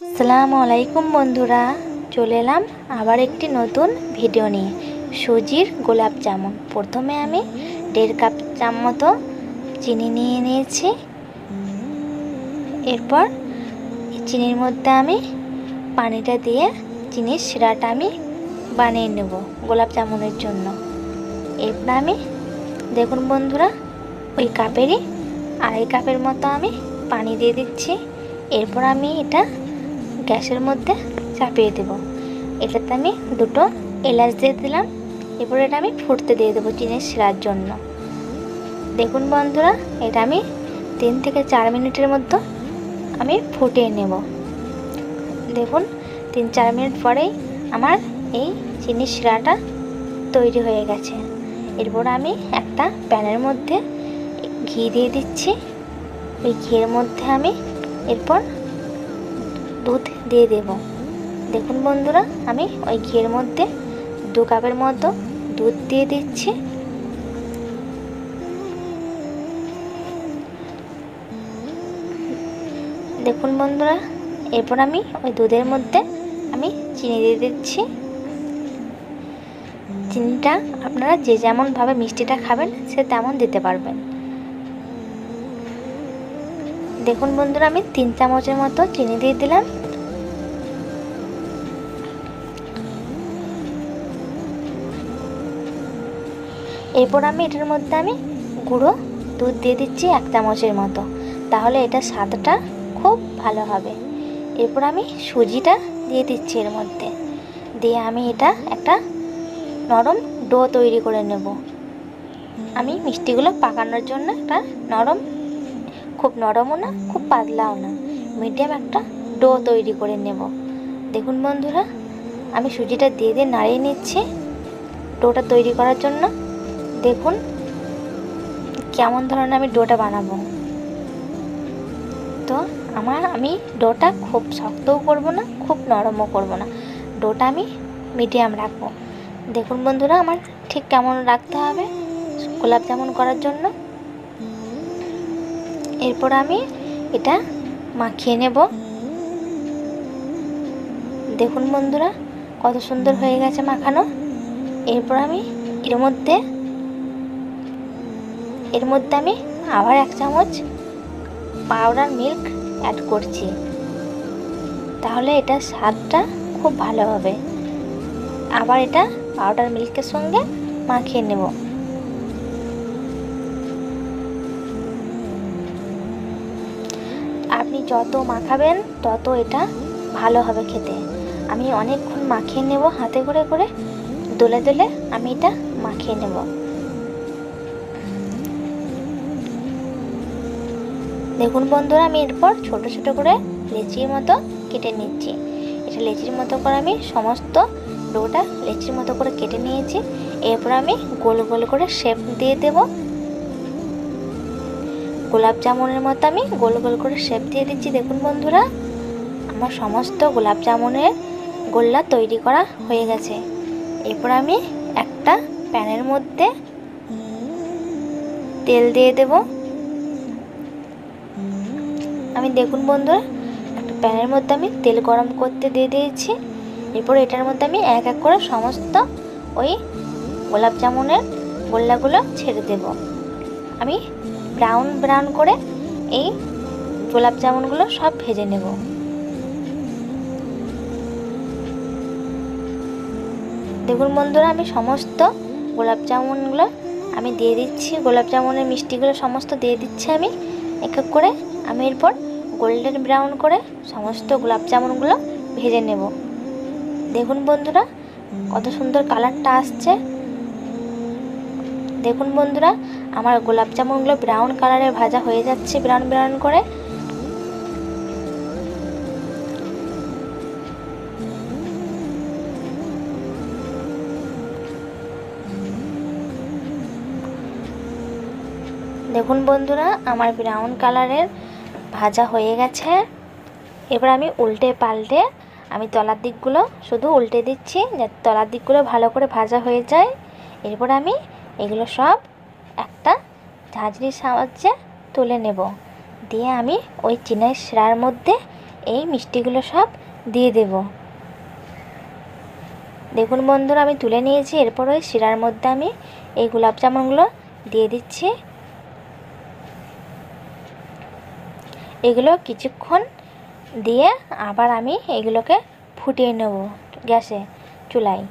আসসালামু আলাইকুম বন্ধুরা, চলে এলাম আবার একটি নতুন ভিডিও নিয়ে। সুজির গোলাপ জামুন। প্রথমে আমি 1.5 কাপ মতো চিনি নিয়ে নিয়েছি। এরপর চিনির মধ্যে আমি পানিটা দিয়ে চিনির শিরাটা আমি বানিয়ে নেব গোলাপ জামুনের জন্য। এরপর আমি দেখুন বন্ধুরা, ওই কাপেরই 2.5 কাপের মতো আমি পানি দিয়ে দিচ্ছি। এরপর আমি এটা গ্যাসের মধ্যে চাপিয়ে দেব। এটাতে আমি 2টো এলাচ দিয়ে দিলাম। এরপর এটা আমি ফুটতে দিয়ে দেবো চিনির শিরার জন্য। দেখুন বন্ধুরা, এটা আমি 3 থেকে 4 মিনিটের মধ্যে আমি ফুটিয়ে নেব। দেখুন 3-4 মিনিট পরেই আমার এই চিনির শিরাটা তৈরি হয়ে গেছে। এরপর আমি একটা প্যানের মধ্যে ঘি দিয়ে দিচ্ছি। ওই ঘিয়ের মধ্যে আমি এরপর দুধ দিয়ে দেব। দেখুন বন্ধুরা, আমি ওই ঘিয়ের মধ্যে 2 কাপের মতো দুধ দিয়ে দিচ্ছি। দেখুন বন্ধুরা, এরপর আমি ওই দুধের মধ্যে আমি চিনি দিয়ে দিচ্ছি। চিনিটা আপনারা যে যেমনভাবে মিষ্টিটা খাবেন সে তেমন দিতে পারবেন। দেখুন বন্ধুরা, আমি 3 চামচের মতো চিনি দিয়ে দিলাম। এরপর আমি এটার মধ্যে আমি গুঁড়ো দুধ দিয়ে দিচ্ছি 1 চামচের মতো, তাহলে এটা স্বাদটা খুব ভালো হবে। এরপর আমি সুজিটা দিয়ে দিচ্ছি এর মধ্যে, দিয়ে আমি এটা একটা নরম ডো তৈরি করে নেব। আমি মিষ্টিগুলো পাকানোর জন্য একটা নরম, খুব নরমও না খুব পাতলাও না, মিডিয়াম একটা ডো তৈরি করে নেব। দেখুন বন্ধুরা, আমি সুজিটা দিয়ে দিয়ে নাড়িয়ে নিচ্ছি ডোটা তৈরি করার জন্য। দেখুন কেমন ধরনের আমি ডোটা বানাবো। তো আমি ডোটা খুব শক্তও করব না, খুব নরমও করব না, ডোটা আমি মিডিয়াম রাখবো। দেখুন বন্ধুরা, আমার ঠিক কেমন রাখতে হবে গোলাপ জামুন করার জন্য। এরপর আমি এটা মাখিয়ে নেব। দেখুন বন্ধুরা, কত সুন্দর হয়ে গেছে মাখানো। এরপর আমি এর মধ্যে আমি আবার 1 চামচ পাউডার মিল্ক অ্যাড করছি, তাহলে এটা স্বাদটা খুব ভালো হবে। আবার এটা পাউডার মিল্কের সঙ্গে মাখিয়ে নেব। আপনি যত মাখাবেন তত এটা ভালো হবে খেতে। আমি অনেকক্ষণ মাখিয়ে নেব, হাতে করে করে দোলে দোলে আমি এটা মাখিয়ে নেব। দেখুন বন্ধুরা, আমি এরপর ছোট ছোট করে লেচির মতো কেটে নিচ্ছি। এটা লেচির মতো করে আমি সমস্ত ডোটা লেচির মতো করে কেটে নিয়েছি। এরপর আমি গোল গোল করে শেপ দিয়ে দেব। গোলাপ জামুনের মতো আমি গোল গোল করে শেপ দিয়ে দিচ্ছি। দেখুন বন্ধুরা, আমার সমস্ত গোলাপ জামুনের গোল্লা তৈরি করা হয়ে গেছে। এরপর আমি একটা প্যানের মধ্যে তেল দিয়ে দেব। আমি দেখুন বন্ধুরা, একটা প্যানের মধ্যে আমি তেল গরম করতে দিয়ে দিয়েছি। এরপর এটার মধ্যে আমি এক এক করে সমস্ত ওই গোলাপ জামুনের গোল্লাগুলো ছেড়ে দেব। আমি ব্রাউন ব্রাউন করে এই গোলাপ জামুনগুলো সব ভেজে নেব। দেখুন বন্ধুরা, আমি সমস্ত গোলাপ জামুনগুলো আমি দিয়ে দিচ্ছি। গোলাপ জামুনের মিষ্টিগুলো সমস্ত দিয়ে দিচ্ছি আমি এক এক করে। আমি এরপর গোল্ডেন ব্রাউন করে সমস্ত গোলাপ জামুনগুলো ভেজে নেব। দেখুন বন্ধুরা, কত সুন্দর কালারটা আসছে। দেখুন বন্ধুরা, আমার গোলাপ জামুনগুলো ব্রাউন কালারে ভাজা হয়ে যাচ্ছে, ব্রাউন ব্রাউন করে। দেখুন বন্ধুরা, আমার ব্রাউন কালারের ভাজা হয়ে গেছে। এবার আমি উল্টে পাল্টে আমি তলার দিকগুলো শুধু উল্টে দিচ্ছি, যাতে তলার দিকগুলো ভালো করে ভাজা হয়ে যায়। এরপর আমি এগুলো সব একটা ঝাঁঝরির সাহায্যে তুলে নেব। দিয়ে আমি ওই চিনির শিরার মধ্যে এই মিষ্টিগুলো সব দিয়ে দেব। দেখুন বন্ধুরা আমি তুলে নিয়েছি। এরপর ওই শিরার মধ্যে আমি এই গোলাপ জামুনগুলো দিয়ে দিচ্ছি। এগুলো কিছুক্ষণ দিয়ে আবার আমি এগুলোকে ফুটিয়ে নেব গ্যাসে চুলায়।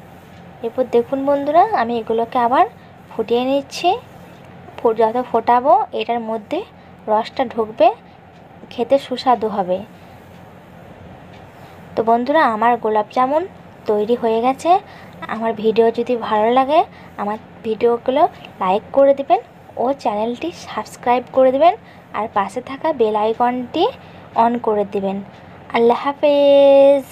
এরপর দেখুন বন্ধুরা আমি এগুলোকে আবার ফুটিয়ে নিচ্ছি। যত ফোটাবো এটার মধ্যে রসটা ঢুকবে, খেতে সুস্বাদু হবে। তো বন্ধুরা আমার গোলাপ জামুন তৈরি হয়ে গেছে। আমার ভিডিও যদি ভালো লাগে আমার ভিডিওগুলো লাইক করে দিবেন ও চ্যানেলটি সাবস্ক্রাইব করে দিবেন আর পাশে থাকা বেল আইকনটি অন করে দিবেন। আল্লাহ হাফেজ।